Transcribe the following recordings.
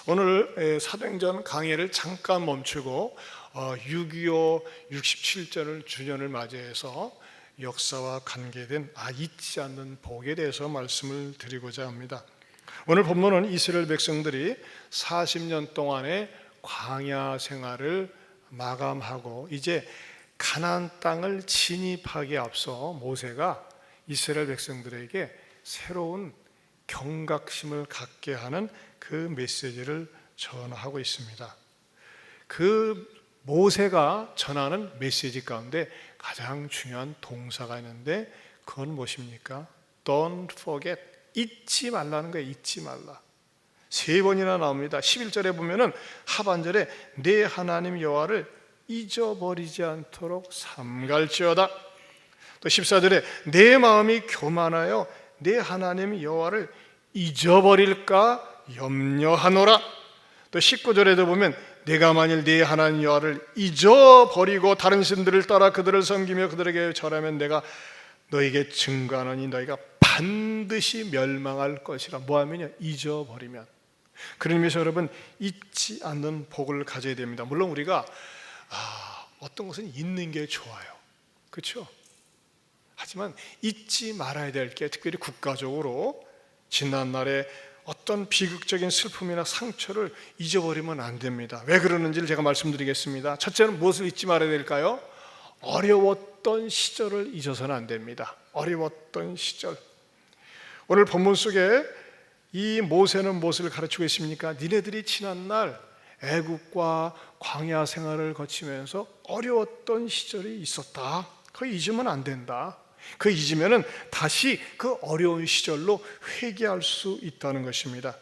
오늘 사도행전 강해를 잠깐 멈추고 6.25 67절 주년을 맞이해서 역사와 관계된 잊지 않는 복에 대해서 말씀을 드리고자 합니다. 오늘 본문은 이스라엘 백성들이 40년 동안의 광야 생활을 마감하고 이제 가나안 땅을 진입하기에 앞서 모세가 이스라엘 백성들에게 새로운 경각심을 갖게 하는 그 메시지를 전하고 있습니다. 그 모세가 전하는 메시지 가운데 가장 중요한 동사가 있는데 그건 무엇입니까? Don't forget. 잊지 말라는 거예요. 잊지 말라. 3번이나 나옵니다. 11절에 보면은 하반절에 내 하나님 여호와를 잊어버리지 않도록 삼갈지어다. 또 14절에 내 마음이 교만하여 내 하나님 여호와를 잊어버릴까 염려하노라. 또 19절에도 보면 내가 만일 네 하나님 여호와를 잊어버리고 다른 신들을 따라 그들을 섬기며 그들에게 절하면 내가 너에게 증거하노니 너희가 반드시 멸망할 것이라. 뭐하면요? 잊어버리면. 그런 의미에서 여러분 잊지 않는 복을 가져야 됩니다. 물론 우리가 어떤 것은 잊는 게 좋아요. 그렇죠? 하지만 잊지 말아야 될 게 특별히 국가적으로 지난날에 어떤 비극적인 슬픔이나 상처를 잊어버리면 안 됩니다. 왜 그러는지를 제가 말씀드리겠습니다. 첫째는 무엇을 잊지 말아야 될까요? 어려웠던 시절을 잊어서는 안 됩니다. 어려웠던 시절. 오늘 본문 속에 이 모세는 무엇을 가르치고 있습니까? 니네들이 지난날 애국과 광야 생활을 거치면서 어려웠던 시절이 있었다. 그거 잊으면 안 된다. 그 잊으면은 다시 그 어려운 시절로 회귀할 수 있다는 것입니다.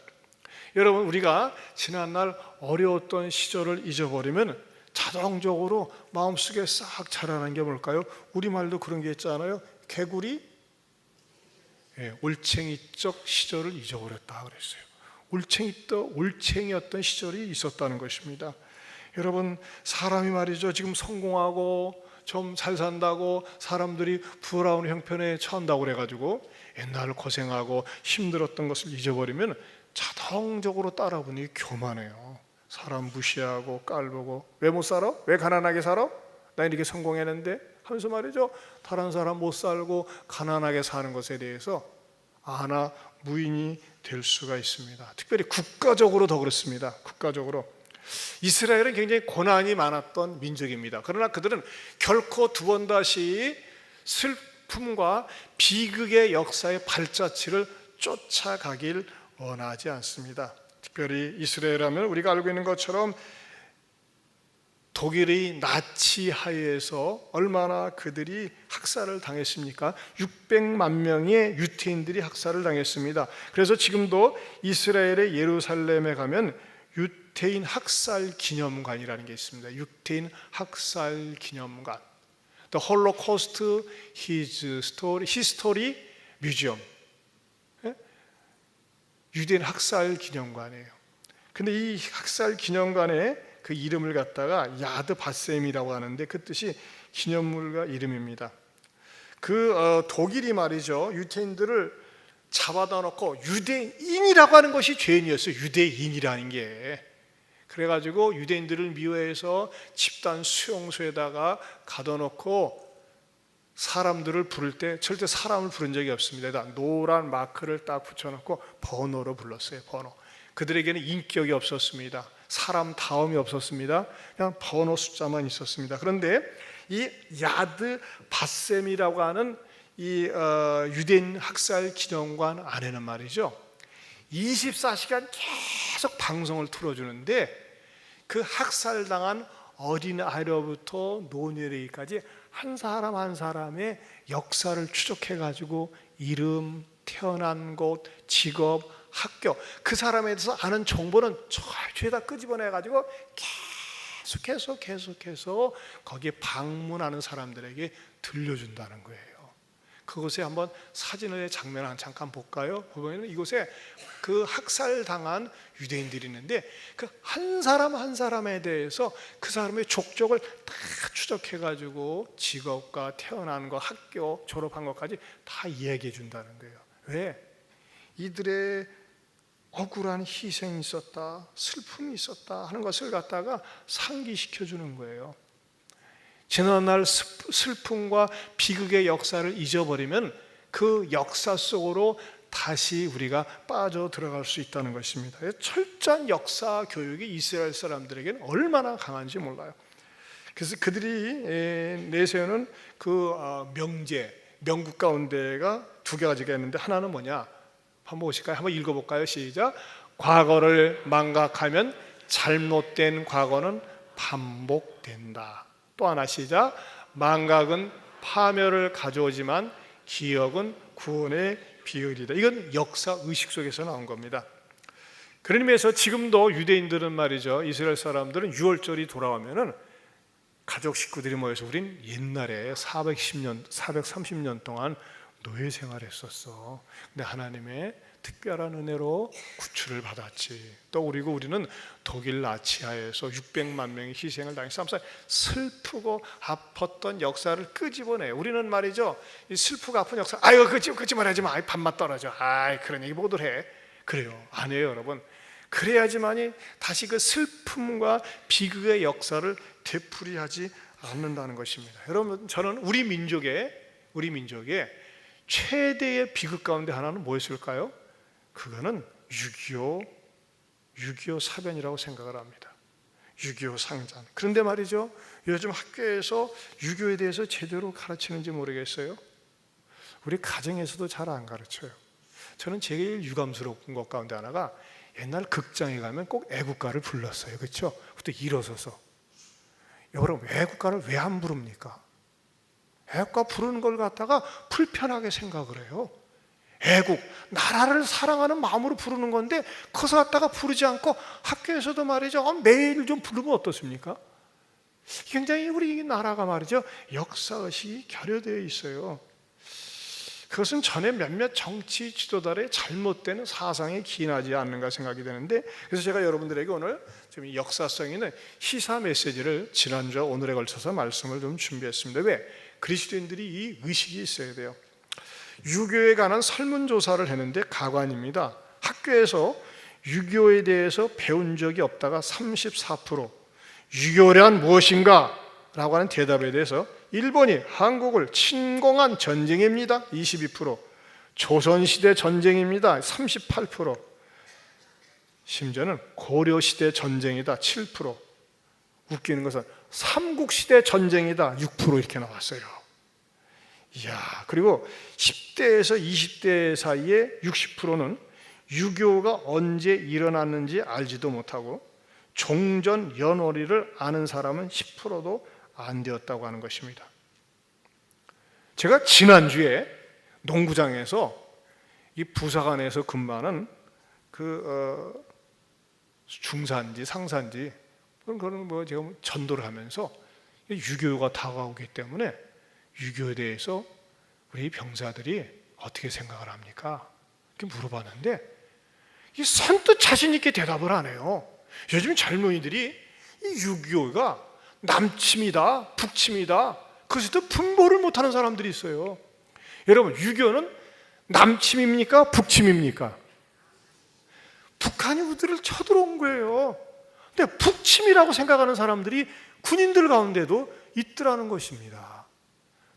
여러분, 우리가 지난날 어려웠던 시절을 잊어버리면 자동적으로 마음속에 싹 자라는 게 뭘까요? 우리말도 그런 게 있잖아요. 개구리 올챙이적 시절을 잊어버렸다 그랬어요. 올챙이였던 시절이 있었다는 것입니다. 여러분, 사람이 말이죠, 지금 성공하고 좀 잘 산다고 사람들이 부러운 형편에 처한다고 그래가지고 옛날 고생하고 힘들었던 것을 잊어버리면 자동적으로 따라보니 교만해요. 사람 무시하고 깔보고 왜 못 살아? 왜 가난하게 살아? 나 이렇게 성공했는데 하면서 말이죠, 다른 사람 못 살고 가난하게 사는 것에 대해서 무인이 될 수가 있습니다. 특별히 국가적으로 더 그렇습니다. 국가적으로 이스라엘은 굉장히 고난이 많았던 민족입니다. 그러나 그들은 결코 두 번 다시 슬픔과 비극의 역사의 발자취를 쫓아가길 원하지 않습니다. 특별히 이스라엘 하면 우리가 알고 있는 것처럼 독일의 나치 하에서 얼마나 그들이 학살을 당했습니까? 600만 명의 유태인들이 학살을 당했습니다. 그래서 지금도 이스라엘의 예루살렘에 가면 유태인 학살 기념관이라는 게 있습니다. 유태인 학살 기념관, The Holocaust History Museum, 유대인 학살 기념관이에요. 근데 이 학살 기념관에 그 이름을 갖다가 야드 바셈이라고 하는데 그 뜻이 기념물과 이름입니다. 독일이 말이죠, 유태인들을 잡아다 놓고 유대인이라고 하는 것이 죄인이었어요. 유대인이라는 게. 그래가지고 유대인들을 미워해서 집단 수용소에다가 가둬놓고 사람들을 부를 때 절대 사람을 부른 적이 없습니다. 노란 마크를 딱 붙여놓고 번호로 불렀어요. 번호. 그들에게는 인격이 없었습니다. 사람 다움이 없었습니다. 그냥 번호 숫자만 있었습니다. 그런데 이 야드 바셈이라고 하는 이 유대인 학살 기념관 안에는 말이죠, 24시간 계속 방송을 틀어주는데 그 학살당한 어린아이로부터 노년에까지 한 사람 한 사람의 역사를 추적해가지고 이름, 태어난 곳, 직업, 학교, 그 사람에 대해서 아는 정보는 죄다 끄집어내가지고 계속해서 거기에 방문하는 사람들에게 들려준다는 거예요. 그곳에 한번 사진의 장면을 잠깐 볼까요? 보면 이곳에 그 학살당한 유대인들이 있는데 그 한 사람 한 사람에 대해서 그 사람의 족적을 다 추적해가지고 직업과 태어난 것, 학교, 졸업한 것까지 다 이야기해 준다는 거예요. 왜? 이들의 억울한 희생이 있었다, 슬픔이 있었다 하는 것을 갖다가 상기시켜 주는 거예요. 지난날 슬픔과 비극의 역사를 잊어버리면 그 역사 속으로 다시 우리가 빠져 들어갈 수 있다는 것입니다. 철저한 역사 교육이 이스라엘 사람들에게는 얼마나 강한지 몰라요. 그래서 그들이 내세우는 그 명국 가운데가 두 가지가 있는데, 하나는 뭐냐? 한번 보실까요? 한번 읽어볼까요? 시작. 과거를 망각하면 잘못된 과거는 반복된다. 또 하나 시작. 망각은 파멸을 가져오지만 기억은 구원의 비결이다. 이건 역사 의식 속에서 나온 겁니다. 그런 의미에서 지금도 유대인들은 말이죠, 이스라엘 사람들은 6월절이 돌아오면은 가족 식구들이 모여서 우린 옛날에 430년 동안 노예 생활했었어. 근데 하나님의 특별한 은혜로 구출을 받았지. 또 우리는 독일 나치하에서 600만 명의 희생을 당해서 슬프고 아팠던 역사를 끄집어내. 우리는 말이죠, 이 슬프고 아픈 역사, 아유 끄집어내지 마, 밥맛 떨어져, 그런 얘기 뭐들 해. 그래요, 안 해요 여러분. 그래야지만이 다시 그 슬픔과 비극의 역사를 되풀이하지 않는다는 것입니다. 여러분, 저는 우리 민족의 최대의 비극 가운데 하나는 뭐였을까요? 그거는 6.25 사변이라고 생각을 합니다. 6.25 상잔. 그런데 말이죠, 요즘 학교에서 6.25에 대해서 제대로 가르치는지 모르겠어요. 우리 가정에서도 잘 안 가르쳐요. 저는 제일 유감스러운 것 가운데 하나가, 옛날 극장에 가면 꼭 애국가를 불렀어요. 그렇죠? 그때 일어서서. 여러분, 애국가를 왜 안 부릅니까? 애국가 부르는 걸 갖다가 불편하게 생각을 해요. 애국, 나라를 사랑하는 마음으로 부르는 건데 그것을 갖다가 부르지 않고 학교에서도 말이죠, 매일 좀 부르면 어떻습니까? 굉장히 우리 나라가 말이죠, 역사의식이 결여되어 있어요. 그것은 전에 몇몇 정치 지도자의 잘못된 사상에 기인하지 않는가 생각이 되는데, 그래서 제가 여러분들에게 오늘 좀 이 역사성 있는 시사 메시지를 지난주와 오늘에 걸쳐서 말씀을 좀 준비했습니다. 왜? 그리스도인들이 이 의식이 있어야 돼요. 유교에 관한 설문조사를 했는데 가관입니다. 학교에서 유교에 대해서 배운 적이 없다가 34%, 유교란 무엇인가? 라고 하는 대답에 대해서 일본이 한국을 침공한 전쟁입니다. 22%, 조선시대 전쟁입니다. 38%, 심지어는 고려시대 전쟁이다. 7%, 웃기는 것은 삼국시대 전쟁이다. 6% 이렇게 나왔어요. 이야, 그리고 10대에서 20대 사이에 60%는 유교가 언제 일어났는지 알지도 못하고 종전 연월일을 아는 사람은 10%도 안 되었다고 하는 것입니다. 제가 지난주에 농구장에서 이 부사관에서 근무하는 그 중산지 상산지 그런 제가 전도를 하면서 유교가 다가오기 때문에 유교에 대해서 우리 병사들이 어떻게 생각을 합니까? 이렇게 물어봤는데 이 선뜻 자신 있게 대답을 안 해요. 요즘 젊은이들이 이 유교가 남침이다, 북침이다, 그것도 분별을 못하는 사람들이 있어요. 여러분, 유교는 남침입니까? 북침입니까? 북한이 우리를 쳐들어온 거예요. 근데 북침이라고 생각하는 사람들이 군인들 가운데도 있더라는 것입니다.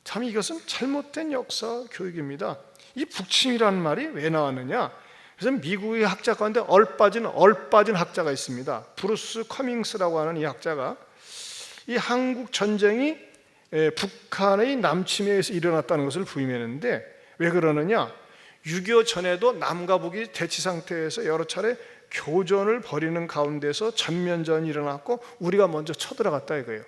참 이것은 잘못된 역사 교육입니다. 이 북침이라는 말이 왜 나왔느냐? 그래서 미국의 학자 가운데 얼빠진 학자가 있습니다. 브루스 커밍스라고 하는 이 학자가 이 한국 전쟁이 북한의 남침에 의해서 일어났다는 것을 부인했는데, 왜 그러느냐? 6.25 전에도 남과 북이 대치 상태에서 여러 차례 교전을 벌이는 가운데서 전면전이 일어났고 우리가 먼저 쳐들어갔다 이거예요.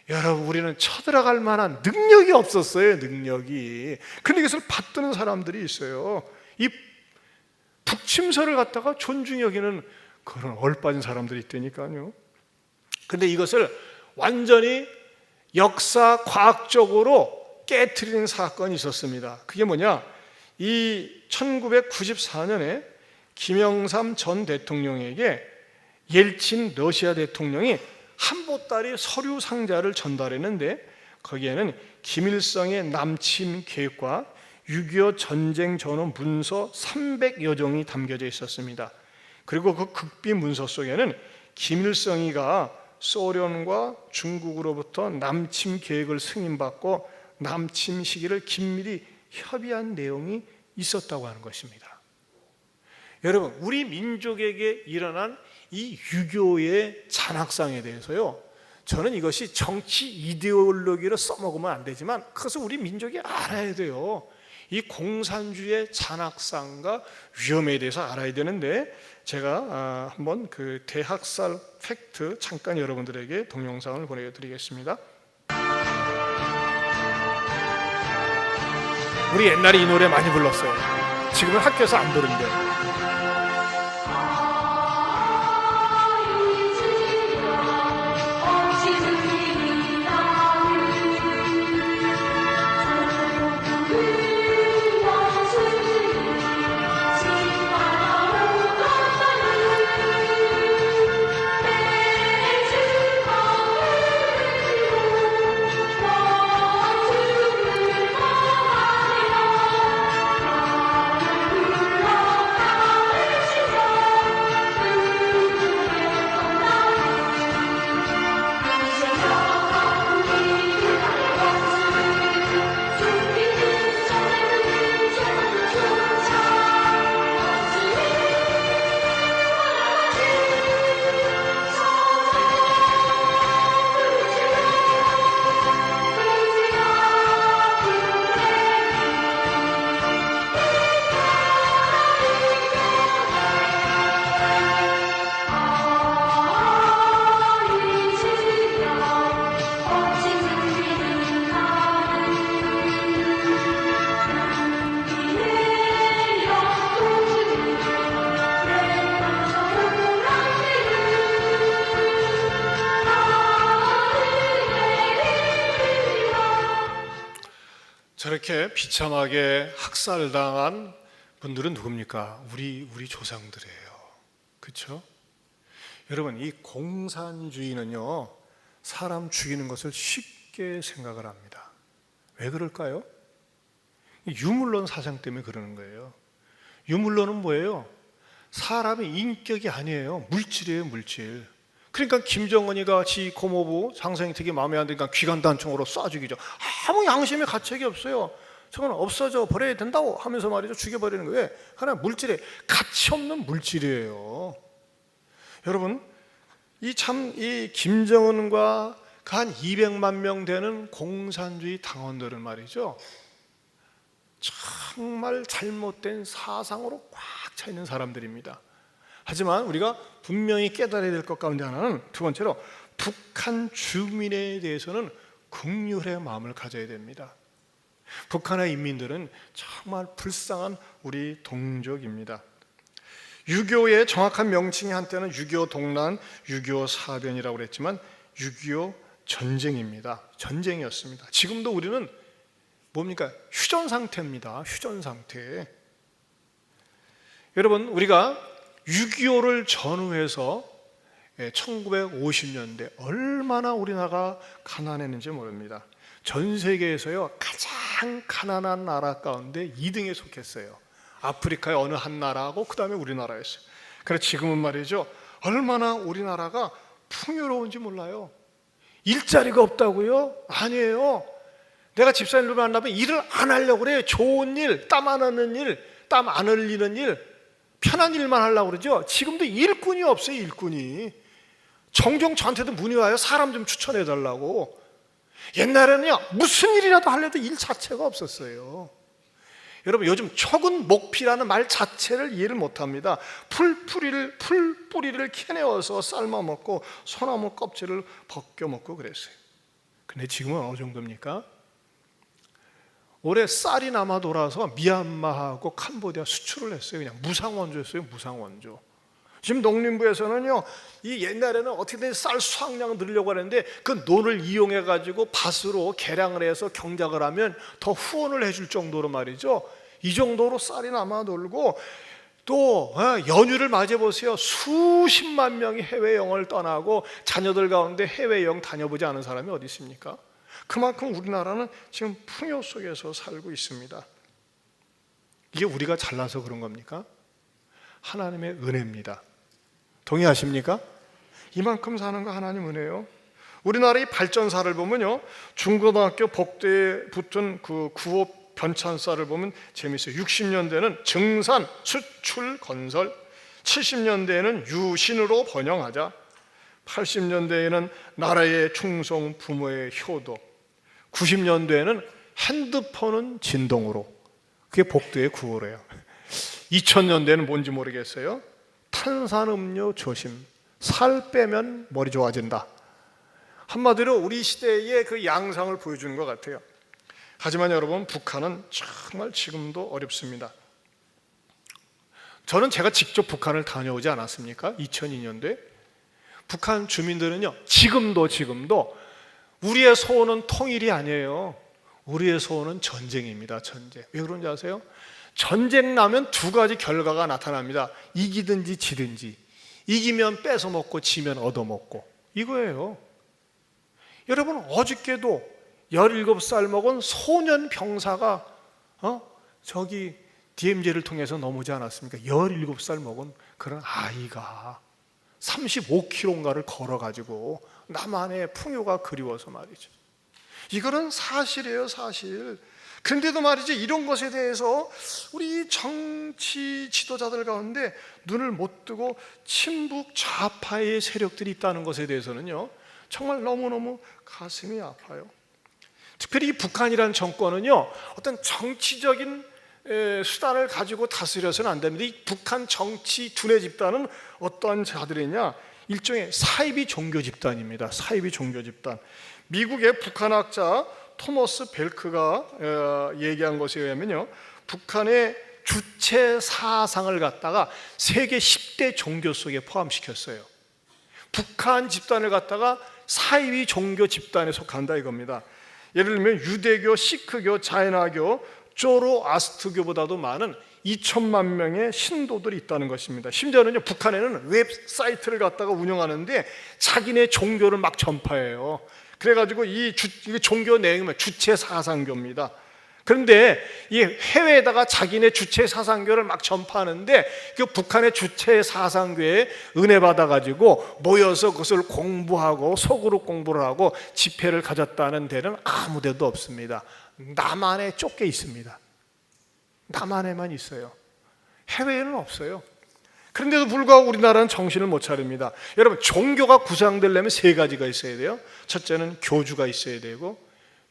여러분, 우리는 쳐들어갈 만한 능력이 없었어요. 능력이. 근데 이것을 받드는 사람들이 있어요. 이 북침설을 갖다가 존중히 여기는 그런 얼빠진 사람들이 있다니까요. 근데 이것을 완전히 역사 과학적으로 깨트리는 사건이 있었습니다. 그게 뭐냐? 이 1994년에 김영삼 전 대통령에게 옐친 러시아 대통령이 한 보따리 서류 상자를 전달했는데 거기에는 김일성의 남침 계획과 6.25 전쟁 전후 문서 300여 종이 담겨져 있었습니다. 그리고 그 극비 문서 속에는 김일성이가 소련과 중국으로부터 남침 계획을 승인받고 남침 시기를 긴밀히 협의한 내용이 있었다고 하는 것입니다. 여러분, 우리 민족에게 일어난 이 유교의 잔학상에 대해서요, 저는 이것이 정치 이데올로기로 써먹으면 안 되지만 그것을 우리 민족이 알아야 돼요. 이 공산주의의 잔학상과 위험에 대해서 알아야 되는데, 제가 한번 그 대학살 팩트 잠깐 여러분들에게 동영상을 보내드리겠습니다. 우리 옛날에 이 노래 많이 불렀어요. 지금은 학교에서 안 부르는데. 저렇게 비참하게 학살당한 분들은 누굽니까? 우리 조상들이에요. 그렇죠? 여러분, 이 공산주의는요, 사람 죽이는 것을 쉽게 생각을 합니다. 왜 그럴까요? 유물론 사상 때문에 그러는 거예요. 유물론은 뭐예요? 사람의 인격이 아니에요. 물질이에요, 물질. 그러니까 김정은이가 지 고모부 장성이 되게 마음에 안 드니까 기관단총으로 쏴 죽이죠. 아무 양심의 가책이 없어요. 저건 없어져 버려야 된다고 하면서 말이죠, 죽여버리는 거예요. 왜? 하나 물질에 가치 없는 물질이에요. 여러분, 이 김정은과 한 200만 명 되는 공산주의 당원들은 말이죠, 정말 잘못된 사상으로 꽉 차 있는 사람들입니다. 하지만 우리가 분명히 깨달아야 될 것 가운데 하나는, 두 번째로 북한 주민에 대해서는 긍휼의 마음을 가져야 됩니다. 북한의 인민들은 정말 불쌍한 우리 동족입니다. 유교의 정확한 명칭이 한때는 6.25 동란, 6.25 사변이라고 그랬지만 6.25 전쟁입니다. 전쟁이었습니다. 지금도 우리는 뭡니까? 휴전 상태입니다. 휴전 상태. 여러분, 우리가 6.25를 전후해서 1950년대 얼마나 우리나라가 가난했는지 모릅니다. 전 세계에서요, 가장 가난한 나라 가운데 2등에 속했어요. 아프리카의 어느 한 나라하고 그 다음에 우리나라였어요. 그래서 지금은 말이죠, 얼마나 우리나라가 풍요로운지 몰라요. 일자리가 없다고요? 아니에요. 내가 집사님을 만나면 일을 안 하려고 그래요. 좋은 일, 땀 안 흘리는 일, 땀 안 흘리는 일, 편한 일만 하려고 그러죠. 지금도 일꾼이 없어요. 일꾼이. 종종 저한테도 문의 와요. 사람 좀 추천해 달라고. 옛날에는요, 무슨 일이라도 하려도 일 자체가 없었어요. 여러분, 요즘 초근 목피라는 말 자체를 이해를 못합니다. 풀뿌리를 캐내어서 삶아 먹고 소나무 껍질을 벗겨 먹고 그랬어요. 근데 지금은 어느 정도입니까? 올해 쌀이 남아 돌아서 미얀마하고 캄보디아 수출을 했어요. 그냥 무상원조였어요. 무상원조. 지금 농림부에서는요, 이 옛날에는 어떻게든 쌀 수확량 늘리려고 하는데 그 논을 이용해 가지고 밭으로 개량을 해서 경작을 하면 더 후원을 해줄 정도로 말이죠, 이 정도로 쌀이 남아 돌고, 또 연휴를 맞이해 보세요. 수십만 명이 해외여행을 떠나고 자녀들 가운데 해외여행 다녀보지 않은 사람이 어디 있습니까? 그만큼 우리나라는 지금 풍요 속에서 살고 있습니다. 이게 우리가 잘나서 그런 겁니까? 하나님의 은혜입니다. 동의하십니까? 이만큼 사는 거 하나님 은혜요. 우리나라의 발전사를 보면요, 중고등학교 복도에 붙은 그 구호 변찬사를 보면 재밌어요. 60년대는 증산, 수출, 건설, 70년대에는 유신으로 번영하자, 80년대에는 나라의 충성, 부모의 효도, 90년대에는 핸드폰은 진동으로. 그게 복도의 구호래요. 2000년대는 뭔지 모르겠어요. 탄산음료 조심, 살 빼면 머리 좋아진다. 한마디로 우리 시대의 그 양상을 보여주는 것 같아요. 하지만 여러분, 북한은 정말 지금도 어렵습니다. 저는 제가 직접 북한을 다녀오지 않았습니까? 2002년도에. 북한 주민들은요, 지금도 우리의 소원은 통일이 아니에요. 우리의 소원은 전쟁입니다. 전쟁. 왜 그런지 아세요? 전쟁 나면 두 가지 결과가 나타납니다. 이기든지 지든지. 이기면 뺏어 먹고 지면 얻어 먹고. 이거예요. 여러분, 어저께도 17살 먹은 소년 병사가 저기 DMZ를 통해서 넘어오지 않았습니까? 17살 먹은 그런 아이가 35km인가를 걸어가지고 남한의 풍요가 그리워서 말이죠. 이거는 사실이에요, 사실. 그런데도 말이죠, 이런 것에 대해서 우리 정치 지도자들 가운데 눈을 못 뜨고 친북 좌파의 세력들이 있다는 것에 대해서는요, 정말 너무너무 가슴이 아파요. 특별히 이 북한이라는 정권은요, 어떤 정치적인 수단을 가지고 다스려서는 안 됩니다. 이 북한 정치 두뇌 집단은 어떠한 자들이냐? 일종의 사이비 종교 집단입니다. 사이비 종교 집단. 미국의 북한학자 토머스 벨크가 얘기한 것에 의하면요, 북한의 주체 사상을 갖다가 세계 10대 종교 속에 포함시켰어요. 북한 집단을 갖다가 사이비 종교 집단에 속한다 이겁니다. 예를 들면 유대교, 시크교, 자이나교, 조로아스트교보다도 많은 2천만 명의 신도들이 있다는 것입니다. 심지어는요, 북한에는 웹사이트를 갖다가 운영하는데 자기네 종교를 막 전파해요. 그래가지고 이 종교 내용은 주체 사상교입니다. 그런데 이 해외에다가 자기네 주체 사상교를 막 전파하는데 그 북한의 주체 사상교에 은혜 받아가지고 모여서 그것을 공부하고 속으로 공부를 하고 집회를 가졌다는 데는 아무 데도 없습니다. 남한에 쫓겨 있습니다. 남한에만 있어요. 해외에는 없어요. 그런데도 불구하고 우리나라는 정신을 못 차립니다. 여러분, 종교가 구성되려면 세 가지가 있어야 돼요. 첫째는 교주가 있어야 되고,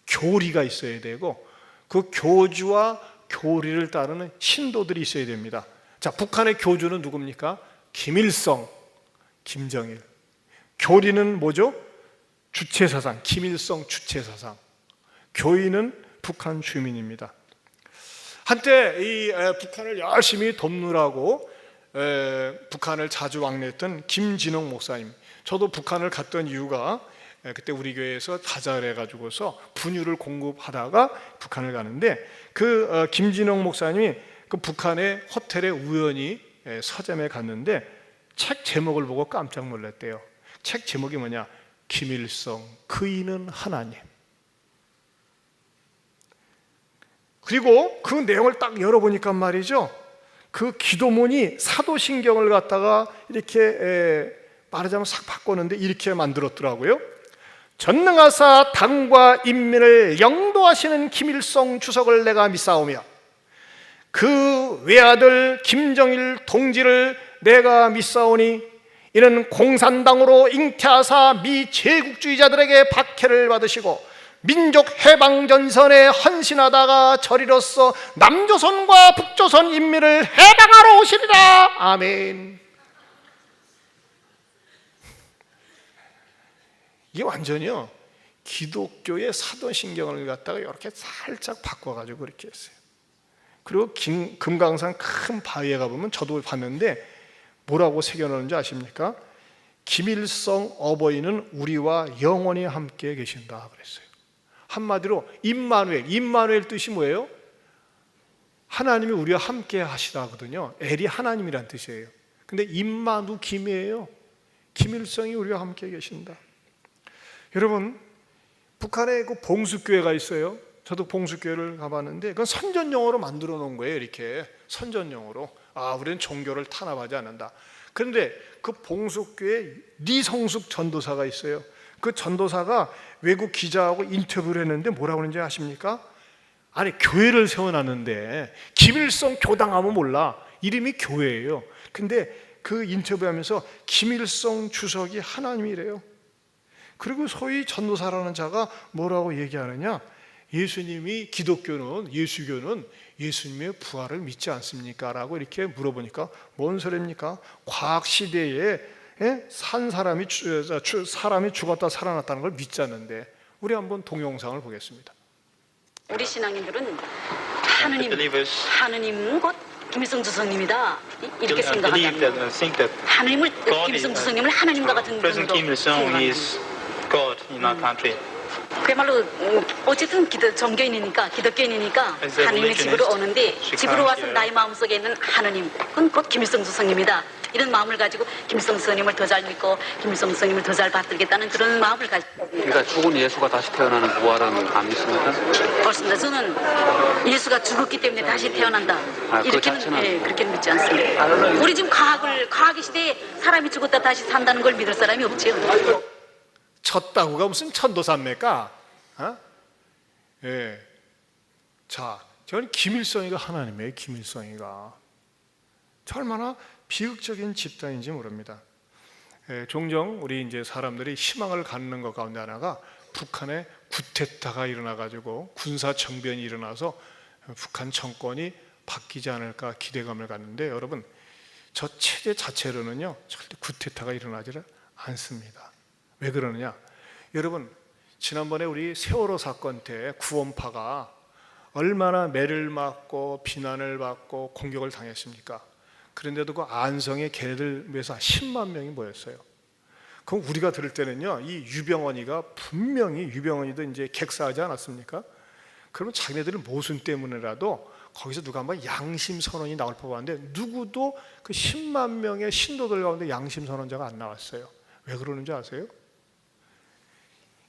교리가 있어야 되고, 그 교주와 교리를 따르는 신도들이 있어야 됩니다. 자, 북한의 교주는 누굽니까? 김일성, 김정일. 교리는 뭐죠? 주체사상, 김일성 주체사상. 교인은 북한 주민입니다. 한때 이 북한을 열심히 돕느라고 북한을 자주 왕래했던 김진홍 목사님. 저도 북한을 갔던 이유가 그때 우리 교회에서 다자를 해가지고서 분유를 공급하다가 북한을 가는데 그 김진홍 목사님이 그 북한의 호텔에 우연히 서점에 갔는데 책 제목을 보고 깜짝 놀랐대요. 책 제목이 뭐냐? 김일성, 그이는 하나님. 그리고 그 내용을 딱 열어보니까 말이죠, 그 기도문이 사도신경을 갖다가 이렇게 말하자면 싹 바꿨는데 이렇게 만들었더라고요. 전능하사 당과 인민을 영도하시는 김일성 주석을 내가 믿사오며 그 외아들 김정일 동지를 내가 믿사오니 이는 공산당으로 잉태하사 미 제국주의자들에게 박해를 받으시고 민족 해방 전선에 헌신하다가 저리로서 남조선과 북조선 인민을 해방하러 오시리라. 아멘. 이게 완전히요, 기독교의 사도신경을 갖다가 이렇게 살짝 바꿔가지고 이렇게 했어요. 그리고 금강산 큰 바위에 가보면 저도 봤는데 뭐라고 새겨놓는지 아십니까? 김일성 어버이는 우리와 영원히 함께 계신다 그랬어요. 한마디로 임마누엘 뜻이 뭐예요? 하나님이 우리와 함께 하시다거든요. 엘이 하나님이란 뜻이에요. 근데 임마누 김이에요. 김일성이 우리와 함께 계신다. 여러분, 북한에 그 봉수교회가 있어요. 저도 봉수교회를 가봤는데 그건 선전용어로 만들어 놓은 거예요. 이렇게 선전용어로. 아, 우리는 종교를 탄압하지 않는다. 그런데 그 봉숙교에 리성숙 전도사가 있어요. 그 전도사가 외국 기자하고 인터뷰를 했는데 뭐라고 하는지 아십니까? 아니, 교회를 세워놨는데 김일성 교당하면 몰라. 이름이 교회예요. 근데 그 인터뷰하면서 김일성 주석이 하나님이래요. 그리고 소위 전도사라는 자가 뭐라고 얘기하느냐? 예수님이, 기독교는, 예수교는 예수님의 부활을 믿지 않습니까? 라고 이렇게 물어보니까 뭔 소리입니까? 과학시대에 산 사람이 죽었다 살아났다는 걸 믿지 않는데. 우리 한번 동영상을 보겠습니다. 우리 신앙인들은 하느님 곧 김일성 주석님이다 이렇게 생각한다. 하느님을, 김일성 주석님을 하나님과 같은 분으로 그야말로 어쨌든 종교인이니까, 기독교인이니까 하느님의 집으로 오는데, 집으로 와서 나의 마음속에 있는 하느님, 그건 곧 김일성 주석님이다, 이런 마음을 가지고 김일성 주석님을 더 잘 믿고 김일성 주석님을 더 잘 받들겠다는 그런 마음을 가지고. 그러니까 죽은 예수가 다시 태어나는 부활은 안 믿습니까? 그렇습니다. 저는 예수가 죽었기 때문에 다시 태어난다, 이렇게는 그렇게는 믿지 않습니다. 우리 지금 과학의 시대에 사람이 죽었다 다시 산다는 걸 믿을 사람이 없지요. 쳤다고가 무슨 천도사입니까? 예. 자, 저는 김일성이가 하나님이에요. 김일성이가 얼마나 비극적인 집단인지 모릅니다. 예, 종종 우리 이제 사람들이 희망을 갖는 것 가운데 하나가 북한에 쿠데타가 일어나가지고 군사 정변이 일어나서 북한 정권이 바뀌지 않을까 기대감을 갖는데, 여러분, 저 체제 자체로는요 절대 쿠데타가 일어나지 않습니다. 왜 그러느냐? 여러분, 지난번에 우리 세월호 사건 때 구원파가 얼마나 매를 맞고 비난을 받고 공격을 당했습니까? 그런데도 그 안성에 걔네들 위해서 10만 명이 모였어요. 그럼 우리가 들을 때는요, 이 유병언이가 분명히, 유병언이도 이제 객사하지 않았습니까? 그러면 자기네들은 모순 때문에라도 거기서 누가 한번 양심 선언이 나올 법한데, 누구도 그 10만 명의 신도들 가운데 양심 선언자가 안 나왔어요. 왜 그러는지 아세요?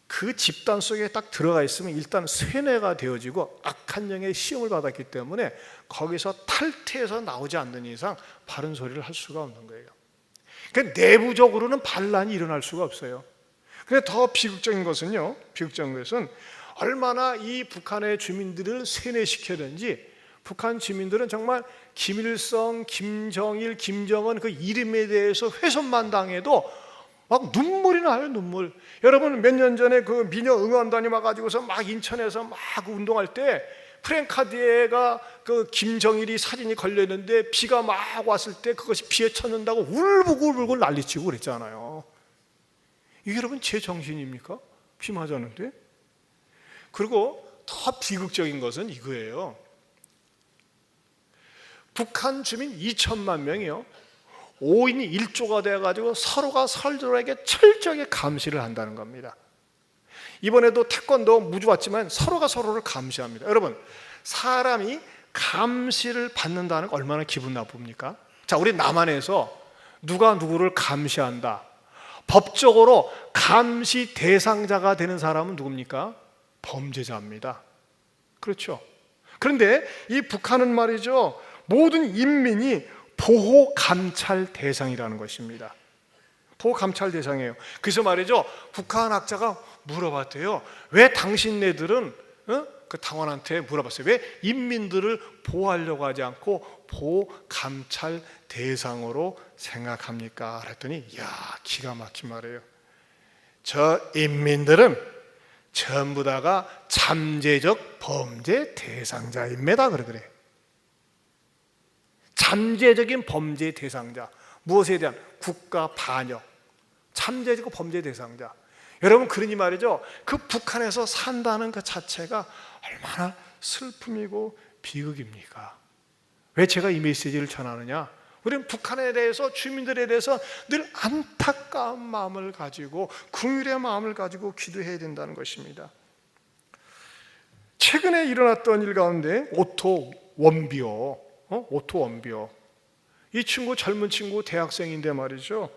그 집단 속에 딱 들어가 있으면 일단 쇠뇌가 되어지고 악한 영의 시험을 받았기 때문에 거기서 탈퇴해서 나오지 않는 이상 바른 소리를 할 수가 없는 거예요. 그러니까 내부적으로는 반란이 일어날 수가 없어요. 근데 더 비극적인 것은요, 비극적인 것은 얼마나 이 북한의 주민들을 세뇌시켰는지, 북한 주민들은 정말 김일성, 김정일, 김정은 그 이름에 대해서 훼손만 당해도 막 눈물이 나요, 눈물. 여러분, 몇 년 전에 그 미녀 응원단이 와가지고서 막 인천에서 막 운동할 때 프랭카드에가 그 김정일이 사진이 걸려있는데 비가 막 왔을 때 그것이 비에 쳤는다고 울고불고 난리치고 그랬잖아요. 이게 여러분 제 정신입니까? 비 맞았는데. 그리고 더 비극적인 것은 이거예요. 북한 주민 2천만 명이요, 5인 1조가 돼가지고 서로가 서로에게 철저하게 감시를 한다는 겁니다. 이번에도 태권도 무주 왔지만 서로가 서로를 감시합니다. 여러분, 사람이 감시를 받는다는 거 얼마나 기분 나쁩니까? 자, 우리 남한에서 누가 누구를 감시한다, 법적으로 감시 대상자가 되는 사람은 누굽니까? 범죄자입니다. 그렇죠? 그런데 이 북한은 말이죠, 모든 인민이 보호 감찰 대상이라는 것입니다. 보호 감찰 대상이에요. 그래서 말이죠, 북한 학자가 물어봤대요. 왜 당신네들은 그 당원한테 물어봤어요. 왜 인민들을 보호하려고 하지 않고 보호 감찰 대상으로 생각합니까? 그랬더니 이야, 기가 막힌 말이에요. 저 인민들은 전부 다가 잠재적 범죄 대상자입니다. 그래. 잠재적인 범죄 대상자. 무엇에 대한? 국가 반역. 잠재적 범죄 대상자. 여러분, 그러니 말이죠, 그 북한에서 산다는 그 자체가 얼마나 슬픔이고 비극입니까? 왜 제가 이 메시지를 전하느냐? 우리는 북한에 대해서, 주민들에 대해서 늘 안타까운 마음을 가지고, 긍휼의 마음을 가지고 기도해야 된다는 것입니다. 최근에 일어났던 일 가운데 오토 원비오, 이 친구, 젊은 친구, 대학생인데 말이죠,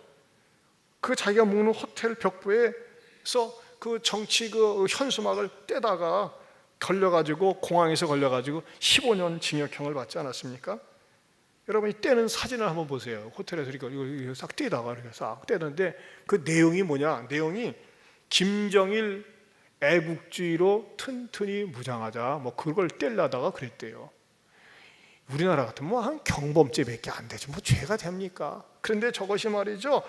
그 자기가 묵는 호텔 벽부에서 그 정치 그 현수막을 떼다가 걸려가지고, 공항에서 걸려가지고 15년 징역형을 받지 않았습니까? 여러분이 떼는 사진을 한번 보세요. 호텔에서 이거 싹 떼다가 이렇게 싹 떼는데 그 내용이 뭐냐? 내용이 김정일 애국주의로 튼튼히 무장하자, 뭐 그걸 떼려다가 그랬대요. 우리나라 같으면 뭐 한 경범죄밖에 안 되죠. 뭐 죄가 됩니까? 그런데 저것이 말이죠.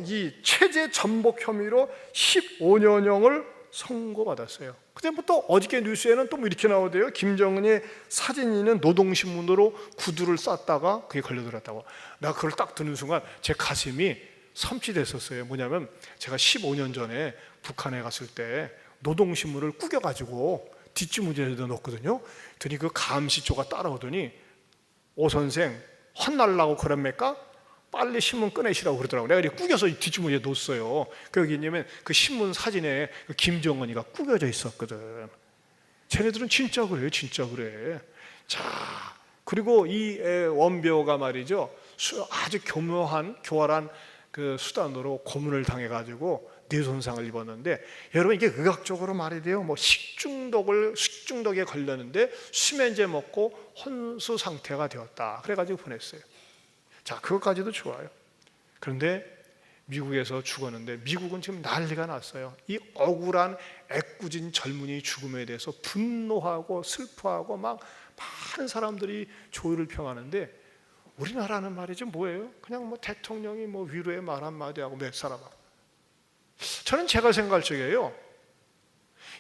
이 체제 전복 혐의로 15년형을 선고받았어요. 근데 뭐 또 어저께 뉴스에는 또 뭐 이렇게 나오대요. 김정은의 사진이 있는 노동신문으로 구두를 쌌다가 그게 걸려들었다고. 나 그걸 딱 듣는 순간 제 가슴이 섬찟했었어요. 뭐냐면 제가 15년 전에 북한에 갔을 때 노동신문을 구겨가지고 뒷주머니에다 넣었거든요. 그랬더니 그 감시조가 따라오더니 오 선생 혼날라고 그럽니까? 빨리 신문 꺼내시라고 그러더라고요. 내가 이렇게 구겨서 뒷주머니에 넣었어요. 그 여기 있냐면 그 신문 사진에 그 김정은이가 구겨져 있었거든. 쟤네들은 진짜 그래요. 진짜 그래. 자, 그리고 이 원배우가 말이죠. 아주 교활한 그 수단으로 고문을 당해가지고 뇌손상을 입었는데, 여러분 이게 의학적으로 말이 돼요. 뭐 식중독에 걸렸는데 수면제 먹고 혼수 상태가 되었다. 그래가지고 보냈어요. 자, 그것까지도 좋아요. 그런데 미국에서 죽었는데 미국은 지금 난리가 났어요. 이 억울한 애꿎은 젊은이 죽음에 대해서 분노하고 슬퍼하고 막 많은 사람들이 조의를 평하는데, 우리나라는 말이죠 뭐예요? 그냥 뭐 대통령이 뭐 위로의 말 한마디 하고 몇 사람하고. 저는 제가 생각할 적에요,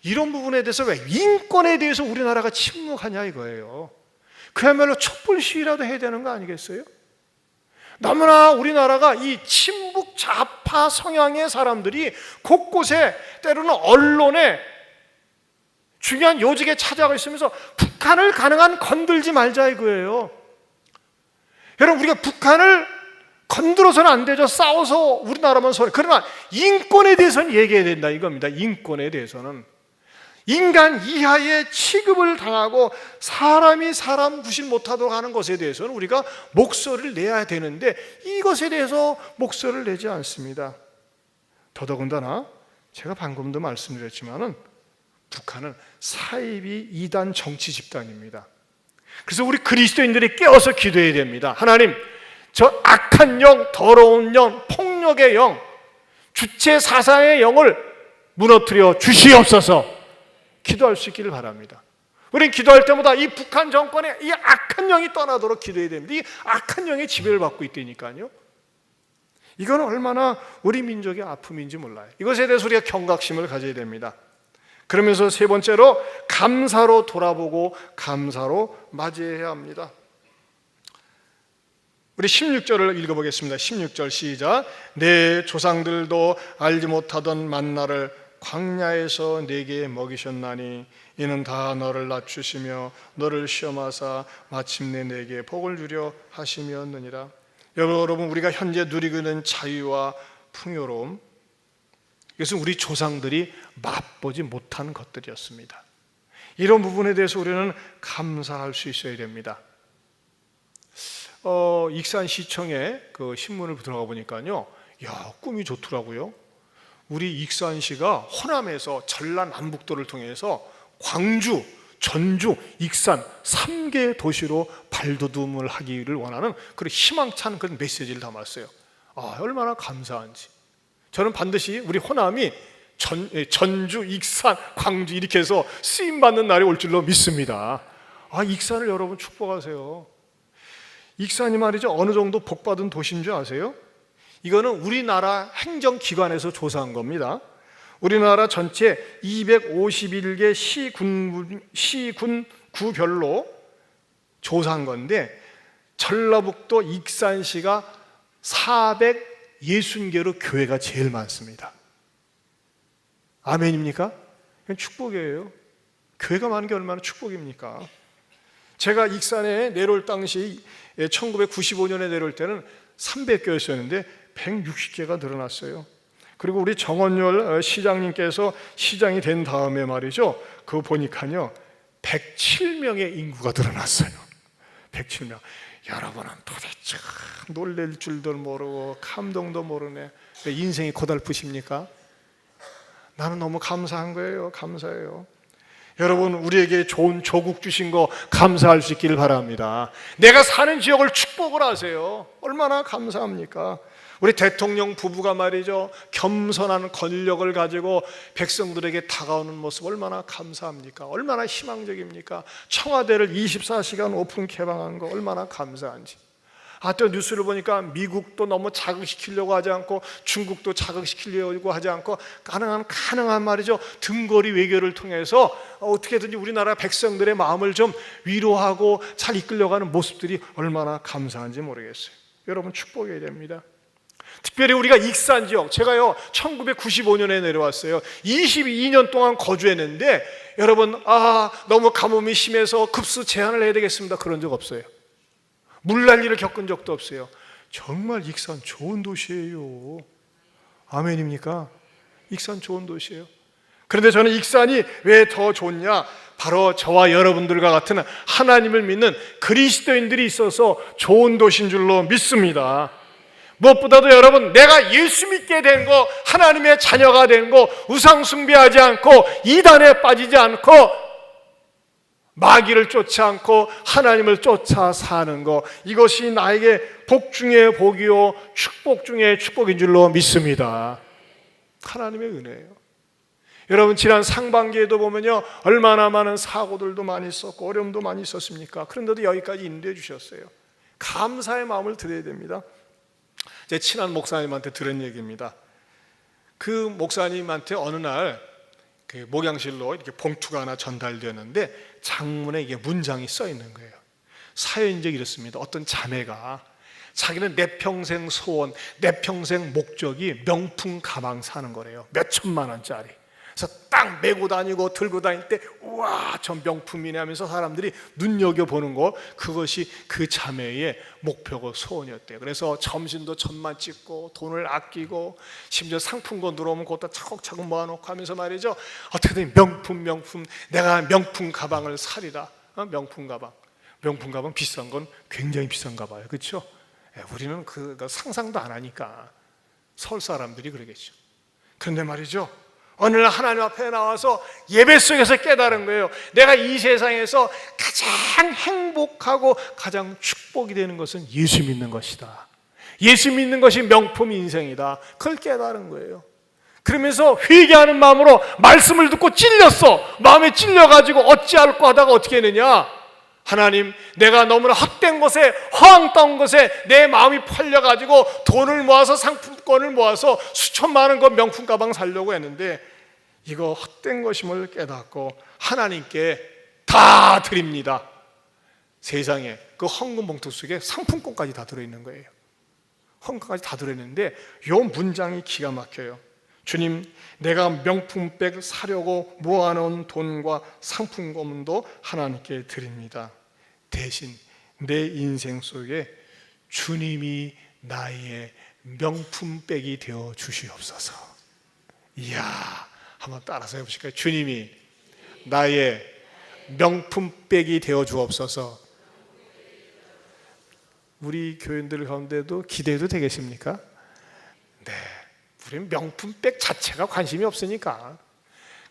이런 부분에 대해서 왜 인권에 대해서 우리나라가 침묵하냐 이거예요. 그야말로 촛불 시위라도 해야 되는 거 아니겠어요? 너무나 우리나라가 이 친북 좌파 성향의 사람들이 곳곳에, 때로는 언론에 중요한 요직에 찾아가 있으면서 북한을 가능한 건들지 말자 이거예요. 여러분, 우리가 북한을 건드려서는 안 되죠. 싸워서 우리나라만 손해. 그러나 인권에 대해서는 얘기해야 된다 이겁니다. 인권에 대해서는 인간 이하의 취급을 당하고 사람이 사람 구실 못하도록 하는 것에 대해서는 우리가 목소리를 내야 되는데, 이것에 대해서 목소리를 내지 않습니다. 더더군다나 제가 방금도 말씀드렸지만은 북한은 사이비 이단 정치 집단입니다. 그래서 우리 그리스도인들이 깨어서 기도해야 됩니다. 하나님, 저 악한 영, 더러운 영, 폭력의 영, 주체 사상의 영을 무너뜨려 주시옵소서. 기도할 수 있기를 바랍니다. 우리는 기도할 때마다 이 북한 정권의 이 악한 영이 떠나도록 기도해야 됩니다. 이 악한 영의 지배를 받고 있다니까요. 이건 얼마나 우리 민족의 아픔인지 몰라요. 이것에 대해서 우리가 경각심을 가져야 됩니다. 그러면서 세 번째로 감사로 돌아보고 감사로 맞이해야 합니다. 우리 16절을 읽어보겠습니다. 16절 시작. 내 조상들도 알지 못하던 만나를 광야에서 내게 먹이셨나니 이는 다 너를 낮추시며 너를 시험하사 마침내 내게 복을 주려 하심이었느니라. 여러분, 우리가 현재 누리고 있는 자유와 풍요로움, 이것은 우리 조상들이 맛보지 못한 것들이었습니다. 이런 부분에 대해서 우리는 감사할 수 있어야 됩니다. 익산시청에 그 신문을 들어가 보니까요, 야, 꿈이 좋더라고요. 우리 익산시가 호남에서 전라남북도를 통해서 광주, 전주, 익산 3개 도시로 발돋움을 하기를 원하는 그런 희망찬 그런 메시지를 담았어요. 아, 얼마나 감사한지. 저는 반드시 우리 호남이 전주, 익산, 광주 이렇게 해서 쓰임받는 날이 올 줄로 믿습니다. 아, 익산을 여러분 축복하세요. 익산이 말이죠, 어느 정도 복받은 도시인 줄 아세요? 이거는 우리나라 행정기관에서 조사한 겁니다. 우리나라 전체 251개 시군구별로 조사한 건데, 전라북도 익산시가 460개로 교회가 제일 많습니다. 아멘입니까? 그건 축복이에요. 교회가 많은 게 얼마나 축복입니까? 제가 익산에 내려올 당시 1995년에 내려올 때는 300개였었는데 160개가 늘어났어요. 그리고 우리 정원열 시장님께서 시장이 된 다음에 말이죠, 그거 보니까요 107명의 인구가 늘어났어요. 107명. 여러분은 도대체 놀랄 줄도 모르고 감동도 모르네. 인생이 고달프십니까? 나는 너무 감사한 거예요. 감사해요. 여러분, 우리에게 좋은 조국 주신 거 감사할 수 있기를 바랍니다. 내가 사는 지역을 축복을 하세요. 얼마나 감사합니까? 우리 대통령 부부가 말이죠, 겸손한 권력을 가지고 백성들에게 다가오는 모습 얼마나 감사합니까? 얼마나 희망적입니까? 청와대를 24시간 오픈 개방한 거 얼마나 감사한지. 또 뉴스를 보니까 미국도 너무 자극시키려고 하지 않고 중국도 자극시키려고 하지 않고 가능한 말이죠, 등거리 외교를 통해서 어떻게든지 우리나라 백성들의 마음을 좀 위로하고 잘 이끌려가는 모습들이 얼마나 감사한지 모르겠어요. 여러분, 축복해야 됩니다. 특별히 우리가 익산 지역, 제가요 1995년에 내려왔어요. 22년 동안 거주했는데 여러분, 너무 가뭄이 심해서 급수 제한을 해야 되겠습니다, 그런 적 없어요. 물난리를 겪은 적도 없어요. 정말 익산 좋은 도시예요. 아멘입니까? 익산 좋은 도시예요. 그런데 저는 익산이 왜 더 좋냐? 바로 저와 여러분들과 같은 하나님을 믿는 그리스도인들이 있어서 좋은 도시인 줄로 믿습니다. 무엇보다도 여러분, 내가 예수 믿게 된 거, 하나님의 자녀가 된 거, 우상 숭배하지 않고 이단에 빠지지 않고 마귀를 쫓지 않고 하나님을 쫓아 사는 것, 이것이 나에게 복 중에 복이요 축복 중에 축복인 줄로 믿습니다. 하나님의 은혜예요. 여러분, 지난 상반기에도 보면요, 얼마나 많은 사고들도 많이 있었고 어려움도 많이 있었습니까? 그런데도 여기까지 인도해 주셨어요. 감사의 마음을 드려야 됩니다. 제 친한 목사님한테 들은 얘기입니다. 그 목사님한테 어느 날 그 목양실로 이렇게 봉투가 하나 전달되었는데 장문에 이게 문장이 써 있는 거예요. 사연이 이렇습니다. 어떤 자매가 자기는 내 평생 소원, 내 평생 목적이 명품 가방 사는 거래요. 몇 천만 원짜리. 그래서 딱 메고 다니고 들고 다닐 때 우와, 저 명품이네 하면서 사람들이 눈여겨보는 거, 그것이 그 자매의 목표고 소원이었대요. 그래서 점심도 천만 찍고 돈을 아끼고 심지어 상품권 들어오면 그것도 차곡차곡 모아놓고 하면서 말이죠, 어떻게든 명품 내가 명품 가방을 사리라. 명품 가방 비싼 건 굉장히 비싼가 봐요. 그렇죠? 우리는 그거 상상도 안 하니까 서울 사람들이 그러겠죠. 그런데 말이죠, 어느 날 하나님 앞에 나와서 예배 속에서 깨달은 거예요. 내가 이 세상에서 가장 행복하고 가장 축복이 되는 것은 예수 믿는 것이다. 예수 믿는 것이 명품 인생이다. 그걸 깨달은 거예요. 그러면서 회개하는 마음으로 말씀을 듣고 찔렸어. 마음에 찔려가지고 어찌할까 하다가 어떻게 했느냐, 하나님, 내가 너무나 헛된 것에, 허황 떠온 것에 내 마음이 팔려가지고 돈을 모아서, 상품권을 모아서 수천만 원 그 명품 가방 사려고 했는데 이거 헛된 것임을 깨닫고 하나님께 다 드립니다. 세상에 그 헌금 봉투 속에 상품권까지 다 들어있는 거예요. 헌금까지 다 들어있는데 이 문장이 기가 막혀요. 주님, 내가 명품백 사려고 모아놓은 돈과 상품권도 하나님께 드립니다. 대신 내 인생 속에 주님이 나의 명품백이 되어 주시옵소서. 이야, 한번 따라서 해보실까요? 주님이 나의 명품백이 되어 주옵소서. 우리 교인들 가운데도 기대해도 되겠습니까? 네, 우리는 명품백 자체가 관심이 없으니까.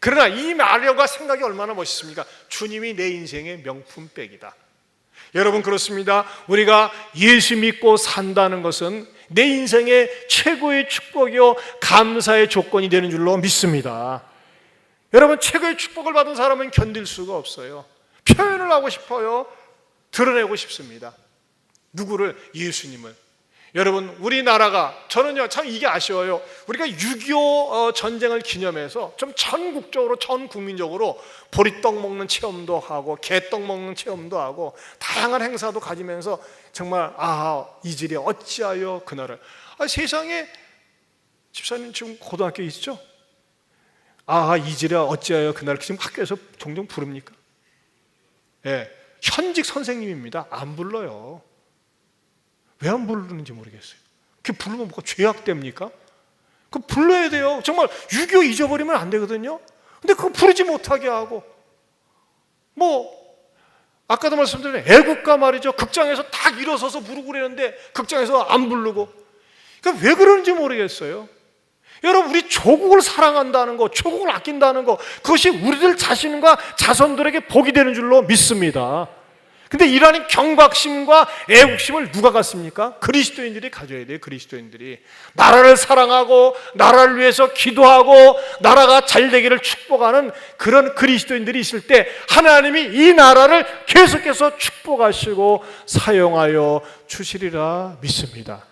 그러나 이 마려가 생각이 얼마나 멋있습니까? 주님이 내 인생의 명품백이다. 여러분, 그렇습니다. 우리가 예수 믿고 산다는 것은 내 인생의 최고의 축복이요 감사의 조건이 되는 줄로 믿습니다. 여러분, 최고의 축복을 받은 사람은 견딜 수가 없어요. 표현을 하고 싶어요. 드러내고 싶습니다. 누구를? 예수님을. 여러분, 우리나라가, 저는요 참 이게 아쉬워요. 우리가 6.25 전쟁을 기념해서 좀 전국적으로, 전 국민적으로 보리떡 먹는 체험도 하고 개떡 먹는 체험도 하고 다양한 행사도 가지면서 정말 이질이 어찌하여 그날을, 세상에, 집사님 지금 고등학교 있죠? 이질이 어찌하여 그날, 지금 학교에서 종종 부릅니까? 예, 현직 선생님입니다. 안 불러요. 왜 안 부르는지 모르겠어요. 그 부르면 뭐가 죄악됩니까? 그 불러야 돼요. 정말 6.25 잊어버리면 안 되거든요. 근데 그거 부르지 못하게 하고, 아까도 말씀드린 애국가 말이죠. 극장에서 딱 일어서서 부르고 그러는데 극장에서 안 부르고. 그러니까 왜 그러는지 모르겠어요. 여러분, 우리 조국을 사랑한다는 거, 조국을 아낀다는 거, 그것이 우리들 자신과 자손들에게 복이 되는 줄로 믿습니다. 근데 이러한 경각심과 애국심을 누가 갖습니까? 그리스도인들이 가져야 돼요. 그리스도인들이 나라를 사랑하고 나라를 위해서 기도하고 나라가 잘 되기를 축복하는 그런 그리스도인들이 있을 때 하나님이 이 나라를 계속해서 축복하시고 사용하여 주시리라 믿습니다.